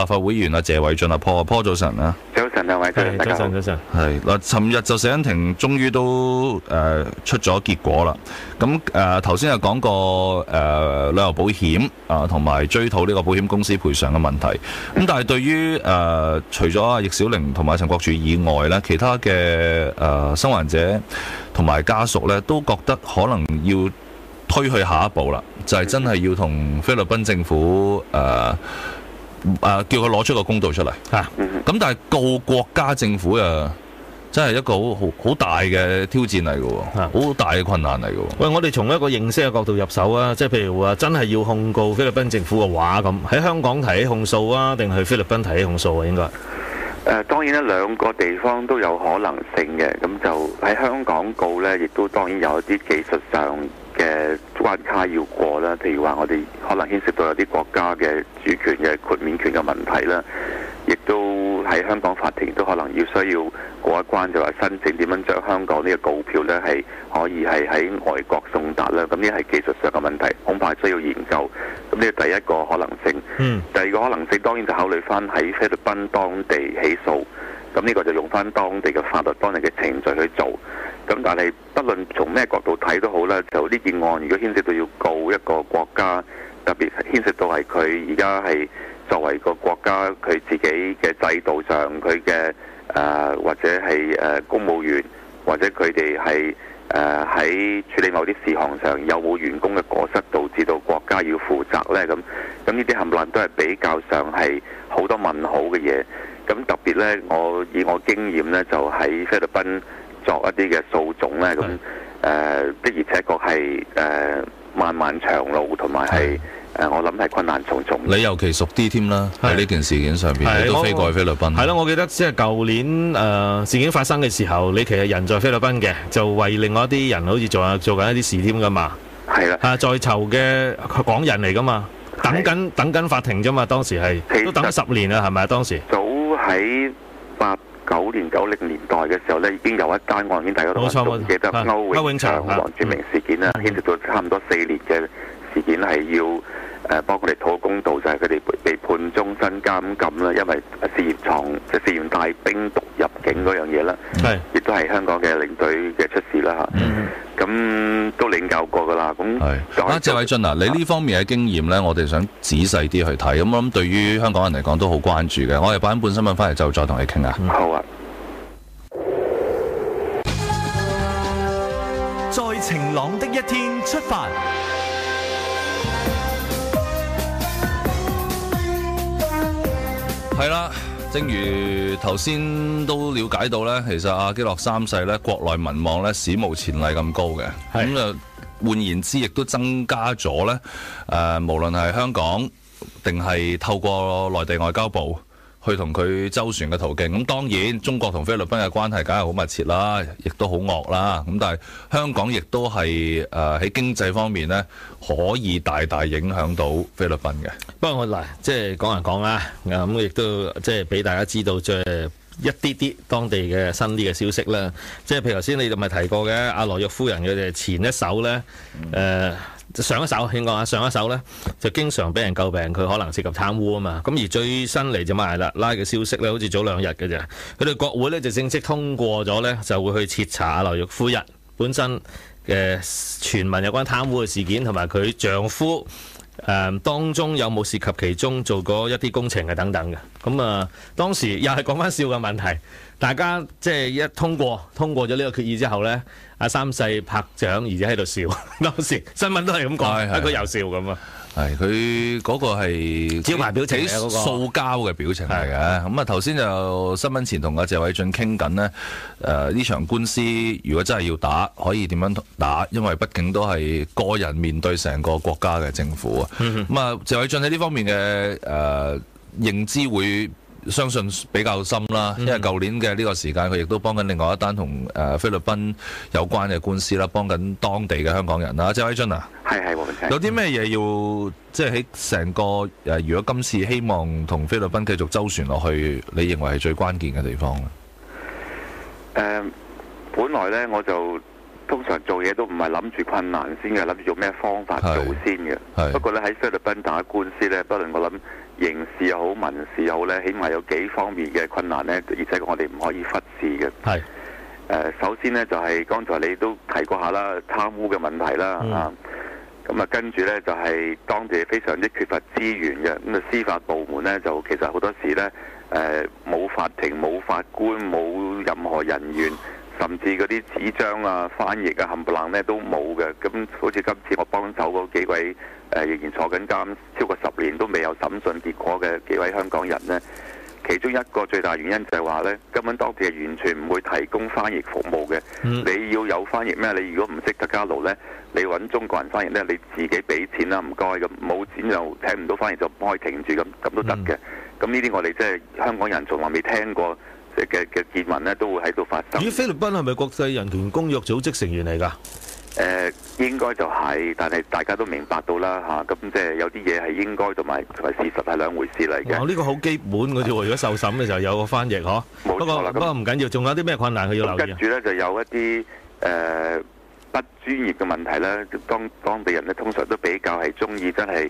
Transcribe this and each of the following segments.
立法會議員謝偉俊Paul 早晨啊。早晨兩位，早晨。早晨。係嗱，尋日就死因庭終於都出咗結果啦。咁頭先又講過旅遊保險同埋追討呢個保險公司賠償嘅問題。咁但係對於除咗阿易小玲同埋陳國柱以外咧，其他嘅生還者同埋家屬咧，都覺得可能要推去下一步啦，就係真係要同菲律賓政府叫佢攞出個公道出嚟。咁但係告國家政府真係一個好大嘅挑戰嚟嘅，好大嘅困難嚟嘅。喂，我哋從一個認識嘅角度入手啊，即係譬如話真係要控告菲律賓政府嘅話，咁喺香港提起控訴啊，定係菲律賓提起控訴啊？應該當然咧，兩個地方都有可能性嘅。咁就喺香港告呢，亦都當然有一啲技術上嘅關卡要過啦。譬如話，我哋可能牽涉到有啲國家嘅主權嘅豁免權嘅問題啦，亦都喺香港法庭都可能要需要過一關，就話申請點樣將香港呢個告票呢係可以係喺外國送達啦。咁呢係技術上嘅問題，恐怕需要研究。咁呢係第一個可能性。第二個可能性當然就考慮翻喺菲律賓當地起訴。咁呢個就用翻當地嘅法律、當地嘅程序去做。咁但係不論從咩角度睇都好啦，就呢件案如果牽涉到要告一個國家，特別牽涉到係佢而家係作為個國家佢自己嘅制度上，佢嘅或者係公務員，或者佢哋係喺處理某啲事項上有冇員工嘅過失導致到國家要負責呢？咁呢啲冚唪唥都係比較上係好多問號嘅嘢。咁特別呢，以我經驗呢，就喺菲律賓作一啲嘅訴訟呢，咁的而且確係漫漫長路，同埋係我諗係困難重重。你尤其熟啲添啦，喺呢件事件上邊，你都飛過去菲律賓。係咯，我記得即係舊年事件發生嘅時候，你其實人在菲律賓嘅，就為另外一啲人好似做緊一啲事添噶嘛。係啦，在囚嘅港人嚟噶嘛，等緊法庭啫嘛，當時係都等咗10年啦，係咪啊？當時早喺89年、90年代嘅時候呢，已經有一單案件，大家都記得歐永祥黃志明事件啦，牽涉到差唔多4年嘅事件，係要幫佢哋討公道，就係佢哋被判終身監禁啦，因為試驗帶兵毒入境嗰樣嘢啦，亦都係香港嘅領隊嘅出事啦嚇。咁都領教過噶啦。咁謝偉俊啊，你呢方面嘅經驗呢，我哋想仔細啲去睇。咁我諗對於香港人嚟講都好關注嘅。我哋擺半新聞翻嚟就再同你傾啊。好啊。在晴朗的一天出發。係啦，正如頭先都了解到呢，其實阿基諾三世呢，國內民望呢史無前例咁高嘅，咁就換言之，亦都增加咗呢無論係香港定係透過內地外交部去同佢周旋嘅途徑。咁當然中國同菲律賓嘅關係梗係好密切啦，亦都好惡啦。咁但係香港亦都係喺經濟方面呢，可以大大影響到菲律賓嘅。不過我嗱，即係講人講啦，咁亦都即係俾大家知道，即係一啲當地嘅新啲嘅消息啦。即係譬如頭先你咪提過嘅阿羅玉夫人佢哋前一手呢。上一手應該講上一手呢，就經常俾人詬病佢可能涉及貪污啊嘛。咁而最新嚟就馬尼拉嘅消息呢，好似早2日嘅啫。佢哋國會呢就正式通過咗呢，就會去徹查阿羅玉夫人本身嘅傳聞有關貪污嘅事件，同埋佢丈夫當中有冇涉及其中做過一啲工程嘅等等嘅。咁當時又係講翻笑嘅問題，大家即係一通過咗呢個決議之後呢，阿三世拍掌，而且喺度笑。當時新聞都係咁講，佢又笑咁啊。係佢嗰個係招牌表情嚟嘅嗰個塑膠嘅表情嚟嘅。咁啊頭先就新聞前同阿謝偉俊傾緊呢，呢場官司如果真係要打，可以點樣打？因為畢竟都係個人面對成個國家嘅政府啊。咁啊謝偉俊喺呢方面嘅認知會相信比較深啦，因為舊年嘅呢個時間佢亦都幫緊另外一單同菲律賓有關嘅官司啦，幫緊當地嘅香港人啦。謝偉俊啊，係冇問題。有啲咩嘢要即係喺成個如果今次希望同菲律賓繼續周旋落去，你認為係最關鍵嘅地方咧？本來呢，我就通常做嘢都唔係諗住困難先嘅，諗住用咩方法做先嘅。不過呢，喺菲律賓打官司呢，不論我諗刑事又好、民事又好咧，起碼有幾方面嘅困難咧，而且我哋唔可以忽視嘅。係首先呢，就係剛才你都提過下啦，貪污嘅問題啦咁啊跟住呢，就係當地非常之缺乏資源嘅，咁啊司法部門呢，就其實好多時呢，冇法庭、冇法官、冇任何人員，甚至嗰啲紙張啊、翻譯啊冚唪唥呢都冇嘅。咁好似今次我幫手嗰幾位仍然坐緊監超過10年都未有審訊結果嘅幾位香港人呢，其中一個最大原因就係話呢，根本當地係完全唔會提供翻譯服務嘅。你要有翻譯咩？你如果唔識德加奴呢，你揾中國人翻譯呢，你自己俾錢啦，唔該咁，冇錢就聽唔到翻譯就唔可以停住咁都得嘅。咁呢啲我哋即係香港人從來未聽過嘅見聞呢，都會喺度發生。咦，菲律賓係咪國際人權公約組織成員嚟㗎？應該就係，但係大家都明白到啦咁即係有啲嘢係應該同埋事實係兩回事嚟嘅。呢個好基本嘅啫喎，如果受審嘅時候有個翻譯嗬。冇錯啦。不過唔緊要，仲有啲咩困難佢要留意？跟住呢，就有一啲不專業嘅問題啦。當地人呢，通常都比較係中意真係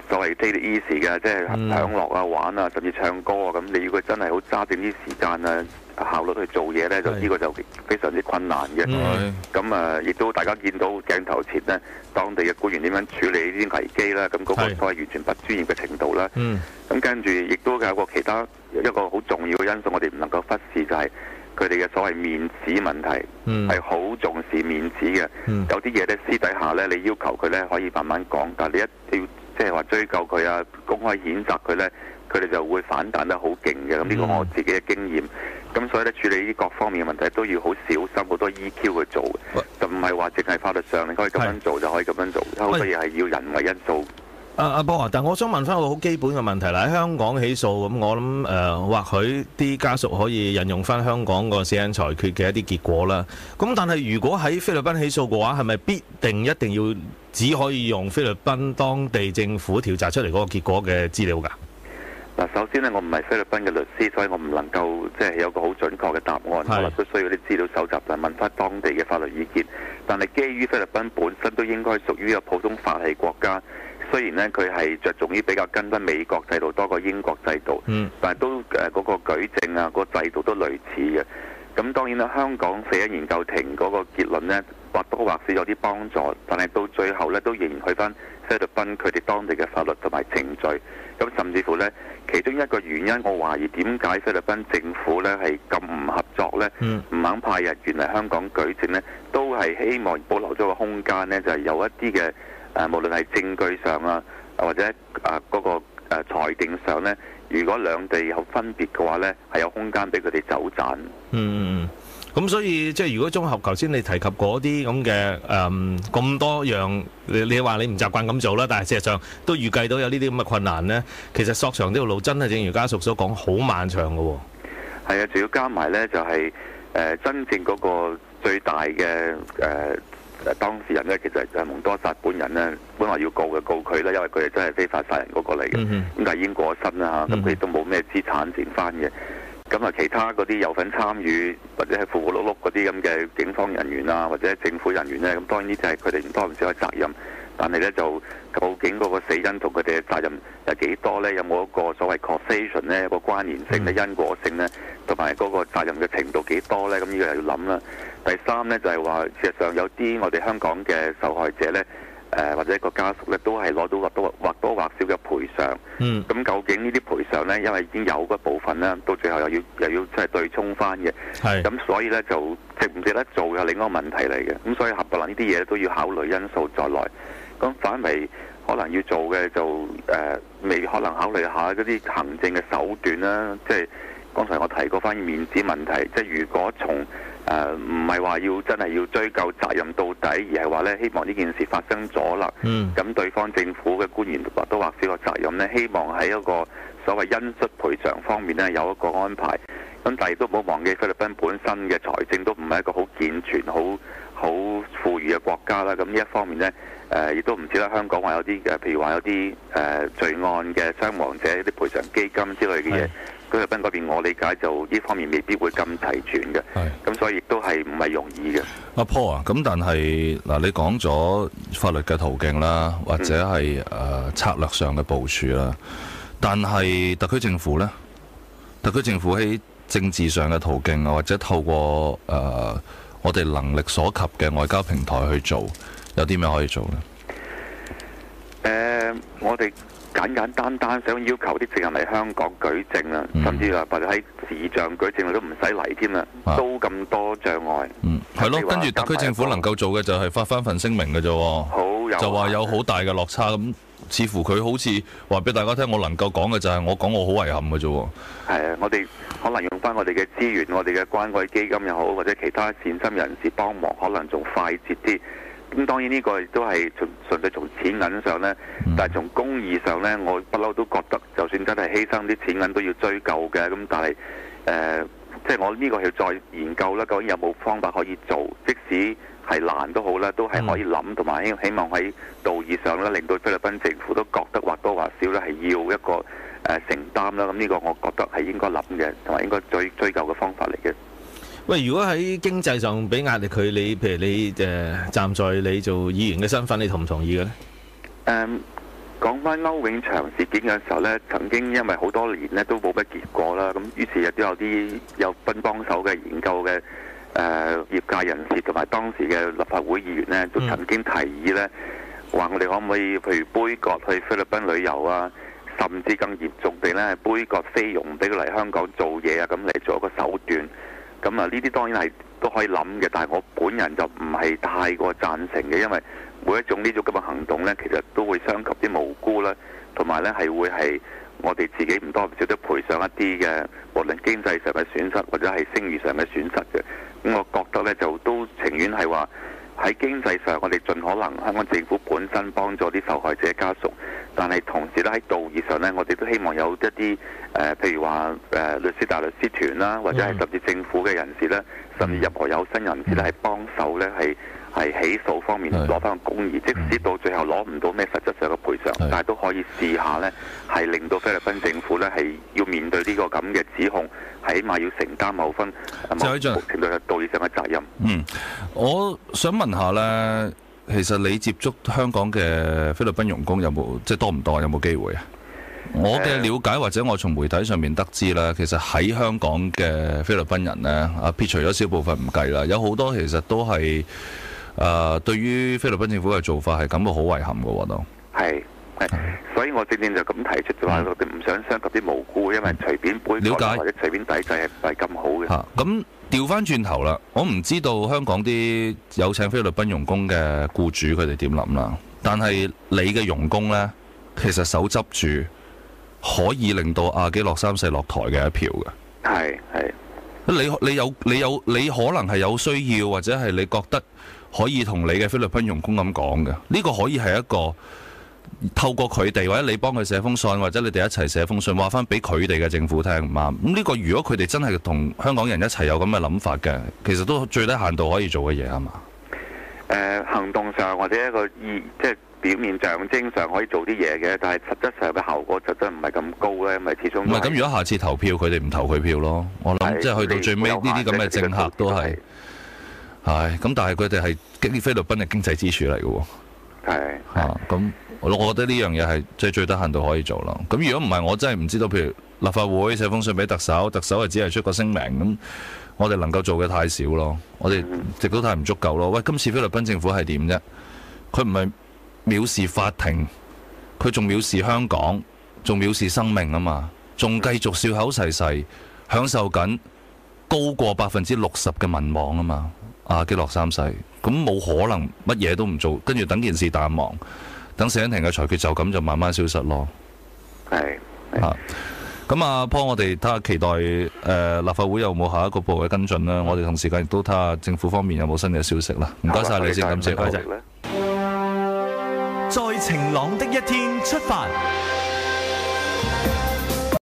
所謂 take it easy 嘅，即係享樂啊、玩啊，甚至唱歌啊咁。你如果真係好揸正啲時間啊，效率去做嘢呢，就呢個就非常之困難嘅。咁亦都大家見到鏡頭前呢，當地嘅官員點樣處理呢啲危機啦，咁嗰個都係完全不專業嘅程度啦。咁跟住亦都有個其他一個好重要嘅因素，我哋唔能夠忽視，就係佢哋嘅所謂面子問題，係好重視面子嘅。有啲嘢呢，私底下呢，你要求佢呢可以慢慢講，但係你一定要即係話追究佢啊，公開譴責佢呢，佢哋就會反彈得好勁嘅。咁呢個我自己嘅經驗。咁所以咧，處理呢各方面嘅問題都要好小心，好多 EQ 去做，就唔係話淨係法律上你可以咁樣做就可以咁樣做，好多嘢係要人為因素。阿波啊，但我想問翻個好基本嘅問題啦。喺香港起訴咁，我諗或許啲家屬可以引用翻香港個死因裁決嘅一啲結果啦。咁但係如果喺菲律賓起訴嘅話，係咪必定一定要只可以用菲律賓當地政府調查出嚟嗰個結果嘅資料㗎？嗱，首先呢，我唔係菲律賓嘅律師，所以我唔能夠即係有個好準確嘅答案，可能都需要啲資料搜集，就問翻當地嘅法律意見。但係基於菲律賓本身都應該屬於一個普通法系國家，雖然呢，佢係着重於比較跟翻美國制度多過英國制度，但係都嗰個舉證啊，嗰個制度都類似嘅。咁當然啦，香港死因研究庭嗰個結論呢，或多或少有啲幫助，但係到最後呢，都仍然去翻菲律賓佢哋當地嘅法律同埋程序。咁甚至乎呢，其中一個原因，我懷疑點解菲律賓政府呢係咁唔合作呢，唔肯派人員嚟香港舉證呢，都係希望保留咗個空間呢，就係有一啲嘅無論係證據上啊，或者嗰個裁定上呢，如果兩地有分別嘅話呢，係有空間俾佢哋走盞。咁所以即係如果綜合頭先你提及嗰啲咁嘅咁多樣，你話你唔習慣咁做啦，但係事實上都預計到有呢啲咁嘅困難呢。其實索償呢條路真係正如家屬所講，好漫長嘅喎。係啊，仲要加埋呢，就係真正嗰個最大嘅當事人呢，其實就係蒙多薩本人呢，本來要告嘅告佢啦，因為佢係真係非法殺人嗰個嚟嘅。咁但係已經過咗身啦，咁佢亦都冇咩資產剩翻嘅。咁啊，其他嗰啲有份參與或者係符符碌碌嗰啲咁嘅警方人員啊，或者政府人員呢，咁當然呢就係佢哋唔多唔少嘅責任。但係呢，就究竟嗰個死因同佢哋嘅責任有幾多呢？有冇一個所謂 causation 呢？一個關聯性呢？因果性呢？同埋嗰個責任嘅程度幾多呢？咁呢個又要諗啦。第三呢，就係話，事實上有啲我哋香港嘅受害者呢，或者個家屬呢，都係攞到或多或少嘅賠償。咁究竟呢啲賠償呢，因為已經有嗰部分啦，到最後又要即係對沖翻嘅。咁所以呢，就值唔值得做又另一個問題嚟嘅。咁所以冚唪唥呢啲嘢都要考慮因素在內。咁反為可能要做嘅就未可能考慮下嗰啲行政嘅手段啦。即係剛才我提過翻面子問題，即係如果從唔係話要真係要追究責任到底，而係話呢，希望呢件事發生咗啦。咁對方政府嘅官員或多或少嘅責任呢，希望喺一個所謂恩恤賠償方面呢，有一個安排。咁但係都唔好忘記菲律賓本身嘅財政都唔係一個好健全、好富裕嘅國家啦。咁呢一方面呢，亦都唔似得香港話有啲譬如話有啲罪案嘅傷亡者啲賠償基金之類嘅嘢。菲律賓嗰邊我理解就呢方面未必會咁齊全嘅。咁所以亦都係唔係容易嘅。阿 Paul 啊，咁但係嗱，你講咗法律嘅途徑啦，或者係策略上嘅部署啦。但係特區政府呢？特區政府喺政治上嘅途徑啊，或者透過我哋能力所及嘅外交平台去做，有啲咩可以做呢？我哋簡單想要求啲證人嚟香港舉證啊，甚至話或者喺視像舉證都唔使嚟添啦，都咁多障礙。係咯，跟住特區政府能夠做嘅就係發翻份聲明嘅啫，就話有好大嘅落差咁。似乎佢好似話俾大家聽，我能夠講嘅就係我講我好遺憾嘅啫。係啊，我哋可能用翻我哋嘅資源，我哋嘅關愛基金又好，或者其他善心人士幫忙，可能仲快捷啲。咁當然呢個亦都係純粹從錢銀上呢，但係從公義上呢，我不嬲都覺得，就算真係犧牲啲錢銀都要追究嘅。咁但係即係我呢個要再研究啦，究竟有冇方法可以做？即使係難都好啦，都係可以諗，同埋希望喺道義上咧，令到菲律賓政府都覺得或多或少咧係要一個承擔啦。咁呢個我覺得係應該諗嘅，同埋應該追究嘅方法嚟嘅。喂，如果喺經濟上俾壓力佢，你譬如你站在你做議員嘅身份，你同唔同意嘅呢？講翻歐永祥事件嘅時候呢，曾經因為好多年呢都冇乜結果啦，咁於是亦都有啲有份幫手嘅研究嘅業界人士同埋當時嘅立法會議員呢，都曾經提議呢，話我哋可唔可以譬如杯葛去菲律賓旅遊啊，甚至更嚴重地呢，杯葛菲傭，唔俾佢嚟香港做嘢啊，咁嚟做一個手段。咁啊，呢啲當然係都可以諗嘅，但係我本人就唔係太過贊成嘅，因為每一種呢種咁嘅行動呢，其實都會傷及啲無辜啦，同埋呢係會係我哋自己唔多唔少都賠上一啲嘅，無論經濟上嘅損失或者係聲譽上嘅損失嘅。咁我覺得呢，就都情願係話喺經濟上，我哋盡可能香港政府本身幫助啲受害者家屬，但係同時咧喺道義上呢，我哋都希望有一啲譬如話律師大律師團啦，或者係甚至政府嘅人士呢，甚至任何有心人士咧係幫手呢，係起訴方面攞翻個公義，即使到最後攞唔到咩實質上嘅賠償，但係都可以試下呢，係令到菲律賓政府呢，係要面對呢個咁嘅指控，起碼要承擔某程度嘅道義上嘅責任。我想問下呢，其實你接觸香港嘅菲律賓傭工有冇即係多唔多？有冇機會啊？我嘅了解或者我從媒體上面得知啦，其實喺香港嘅菲律賓人呢，撇除咗少部分唔計啦，有好多其實都係對於菲律賓政府嘅做法係感到好遺憾嘅喎都。係，所以我正正就咁提出就話，我哋唔想傷及啲無辜，因為隨便杯葛或者隨便抵制係唔係咁好嘅。咁調翻轉頭啦，我唔知道香港啲有請菲律賓傭工嘅僱主佢哋點諗啦，但係你嘅傭工呢，其實手執住可以令到亞基諾三世落台嘅一票嘅。係。你可能係有需要，或者係你覺得可以同你嘅菲律賓傭工咁講嘅，呢個可以係一個透過佢哋，或者你幫佢寫封信，或者你哋一齊寫封信，話翻俾佢哋嘅政府聽唔啱。咁呢個如果佢哋真係同香港人一齊有咁嘅諗法嘅，其實都最低限度可以做嘅嘢係嘛？行動上或者一個即係表面象徵上可以做啲嘢嘅，但係實質上嘅效果就真係唔係咁高咧，因為始終唔係咁。如果下次投票佢哋唔投佢票咯，我諗即係去到最尾呢啲咁嘅政客都係咁，但係佢哋係菲律賓嘅經濟支柱嚟嘅喎。咁我覺得呢樣嘢係即係最低限度可以做咯。咁如果唔係，我真係唔知道，譬如立法會寫封信俾特首，特首係只係出個聲明咁。我哋能夠做嘅太少咯，我哋亦都太唔足夠咯。喂，今次菲律賓政府係點啫？佢唔係藐視法庭，佢仲藐視香港，仲藐視生命啊嘛，仲繼續笑口噬噬，享受緊高過60%嘅民望啊嘛。亞基諾三世，咁冇可能乜嘢都唔做，跟住等件事淡忘，等死因庭嘅裁決就咁就慢慢消失咯。咁Paul，我哋睇下期待立法會有冇下一個步嘅跟進啦。我哋同時間亦都睇下政府方面有冇新嘅消息啦。唔該晒你先，感謝。在晴朗的一天出發。